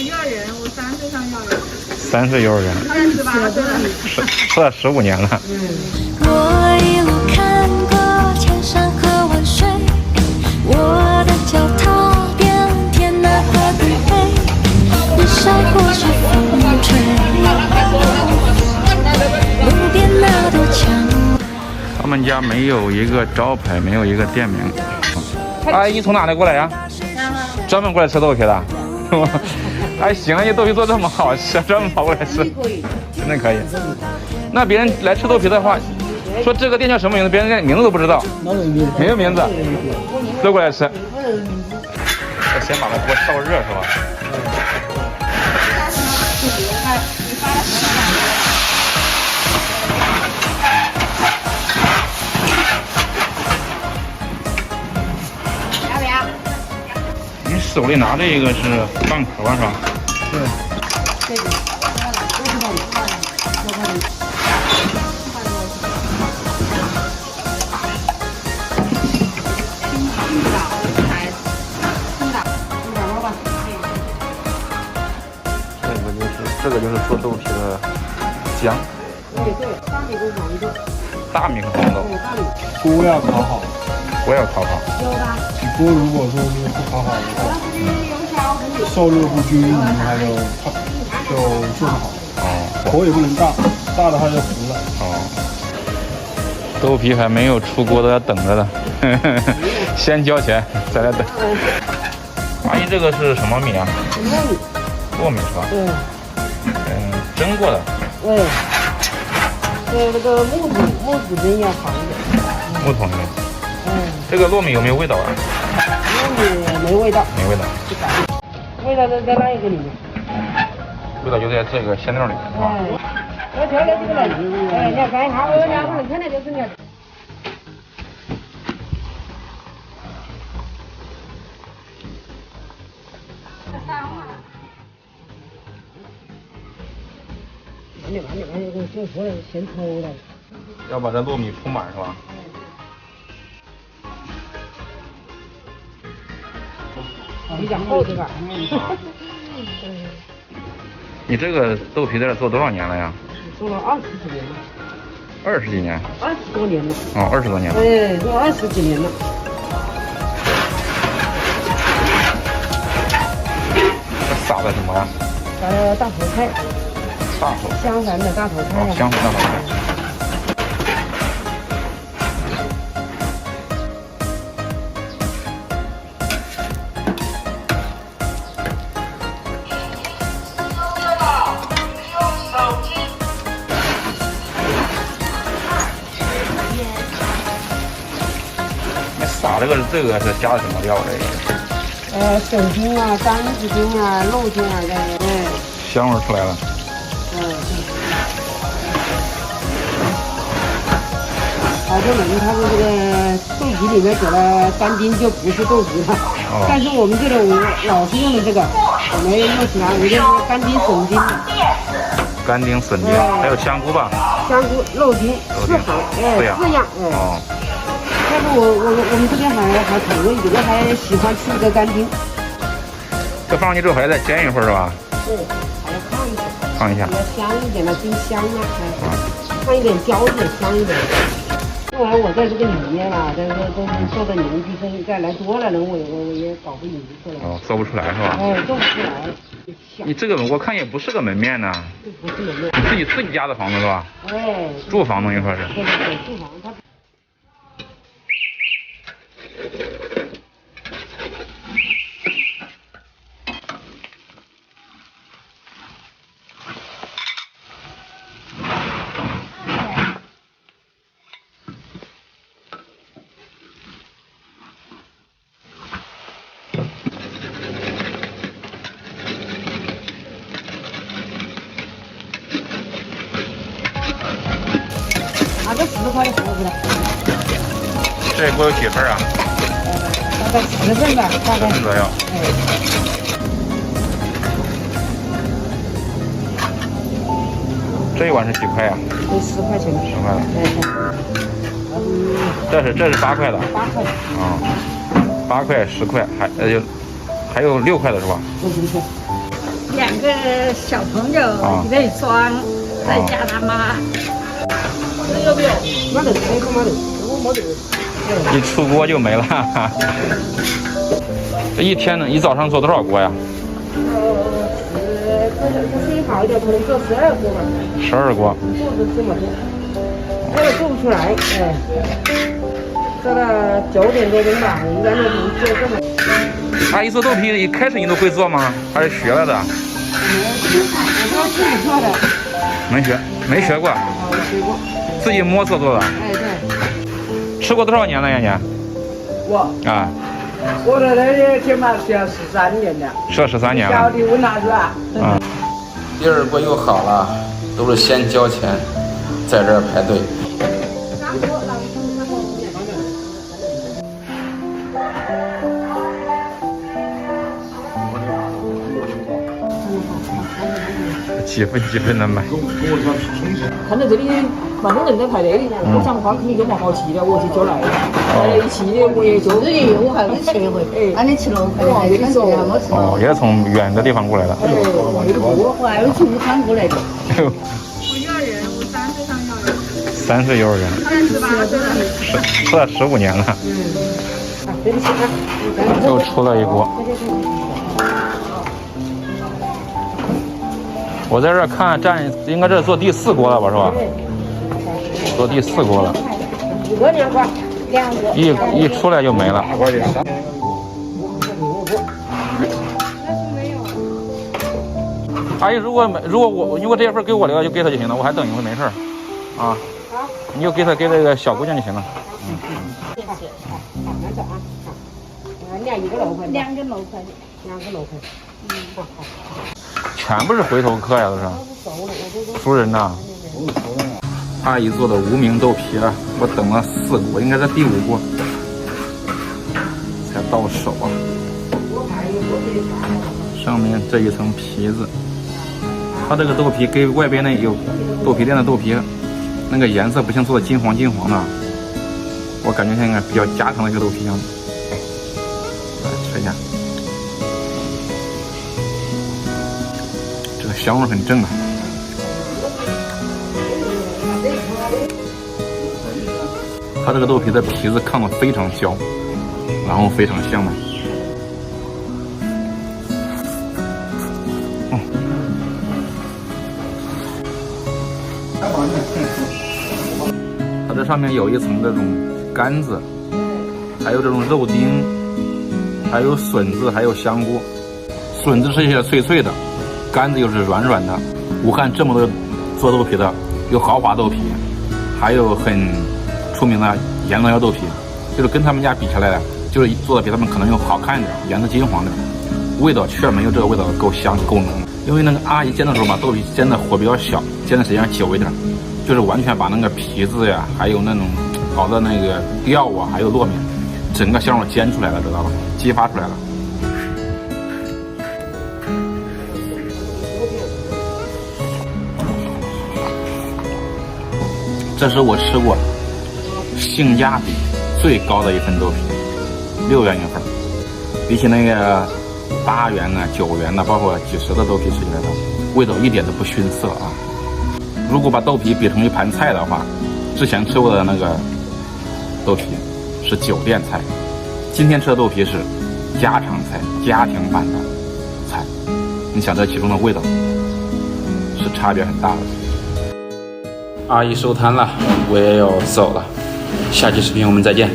幼儿园，我3岁上幼儿园。3岁幼儿园。他18岁了。吃了15年了。我一路看过千山和万水，我的脚踏遍天南和地北，日晒或是风吹，路边那堵墙。他们家没有一个招牌，没有一个店名。阿姨从哪里过来呀？专门过来吃豆皮的。哎，行了，你豆皮做这么好吃，专门跑过来吃，真的可以。那别人来吃豆皮的话，说这个店叫什么名字，别人连名字都不知道，没有名字，都过来吃。先把那锅烧热是吧？你手里拿这个是半壳是吧？对。这个就是做豆皮的姜。对，大米跟黄豆。大米和黄豆。锅要烤好。锅要烤好。锅如果说是不烤好的话，受热不均匀，它就做不好。哦。火也不能大，大的话就糊了。哦。豆皮还没有出锅的要等着的，先交钱再来等。阿姨，这个是什么米啊？糯米是吧？对。蒸过的。对。那个木土蒸要好一点。木桶里面。这个糯米有没有味道啊？糯米没味道。没味道。味道在那一个里面。味道就在这个馅料里面。我调的这个了，你要看一下，我两个人看的就是你。这活先抽了。要把这糯米铺满是吧？比较厚这个。你这个豆皮在这做多少年了呀？做了20几年了。20几年？20多年了。哦，20多年了。对，做20几年了。这撒的什么呀？撒的大头菜。大头。香凡的大头菜。哦，香凡大头菜。撒这个是加的什么料这？手筋啊、担子筋啊、肉筋啊，这个。香味出来了。好多人他说这个豆皮里面给了干丁就不是豆皮了，但是我们这个老是用的这个，我没用其他，我就是干丁、笋丁。干丁、笋丁，还有香菇吧？香菇、肉丁，4样。哦。但是我们这边还口味，有的还喜欢吃这个干丁。这放上去之后还要再煎一会儿是吧？对，还要烫一下。烫一下。要香一点的，丁香啊，放一点椒也香一点。因为我在这个里面啊，这都是做的年纪，所以再来多了人我也搞不明出来。哦，做不出来是吧？做不出来。你这个我看也不是个门面呢。不是门面。你自己家的房子是吧？住房等于说是。对，住房它。这10块的锅子了。这锅有几份啊？大概10份吧，大概。10份左右。这一碗是几块呀？这10块钱。10块的。这是8块的。8块。8块、10块，还有6块的是吧？ 2个小朋友一对双，再加他妈。要不要？没得，没得，我没得。一出锅就没了。这一天呢，一早上做多少锅呀？这生意好一点，可能做12锅吧。12锅。做的这么多，这个做不出来，哎。做到9点多钟吧，应该能做这么。阿姨做豆皮，一开始你都会做吗？还是学来的？我自己做的。没学过。学过。自己摸索做的。哎，对。吃过多少年了呀你？我在那里起码吃了13年了。吃了13年了。小的问哪是吧？第2锅又好了，都是先交钱，在这儿排队。几分的买。看到这里蛮多人在排队，我想花肯定就毛毛气的，我就叫来了。一气的我也就。我还没吃一回，那你吃了过？跟你说，哦，也是从远的地方过来的。我还是从武汉过来的。我幼儿园，我3岁上幼儿园。3岁幼儿园。18岁了。吃了15年了。又出了一锅。我在这儿看应该这是做第4锅了吧，是吧？做第4锅了。一出来就没了。阿姨，如果这份给我了，就给他就行了，我还等一会没事儿。啊。你就给这个小姑娘就行了。谢谢。2个6块。2个6块。2个6块。好。全部是回头客呀，都是熟人呐。阿姨做的无名豆皮啊，我等了4锅，应该在第5锅才到手啊。上面这一层皮子，它这个豆皮跟外边那有豆皮店的豆皮那个颜色不像做的金黄的，我感觉像应该比较加长的一个豆皮样子。来吃一下。香味很正啊！它这个豆皮的皮子炕得非常焦，然后非常香美。它这上面有一层这种干子，还有这种肉丁，还有笋子，还有香菇。笋子是一些脆脆的。干子又是软软的。武汉这么多做豆皮的，有豪华豆皮，还有很出名的盐老豆皮，就是跟他们家比起来，就是做的比他们可能要好看一点，颜色金黄点，味道却没有这个味道够香够浓。因为那个阿姨煎的时候嘛，豆皮煎的火比较小，煎的时间久一点，就是完全把那个皮子呀，还有那种搞的那个料啊，还有糯米，整个香味煎出来了，知道吧？激发出来了。这是我吃过性价比最高的一份豆皮，6元一份，比起那个8元啊、9元的，包括几十的豆皮吃起来的，味道一点都不逊色啊！如果把豆皮比成一盘菜的话，之前吃过的那个豆皮是酒店菜，今天吃的豆皮是家常菜、家庭版的菜。你想这其中的味道是差别很大的。阿姨收摊了，我也要走了，下期视频我们再见。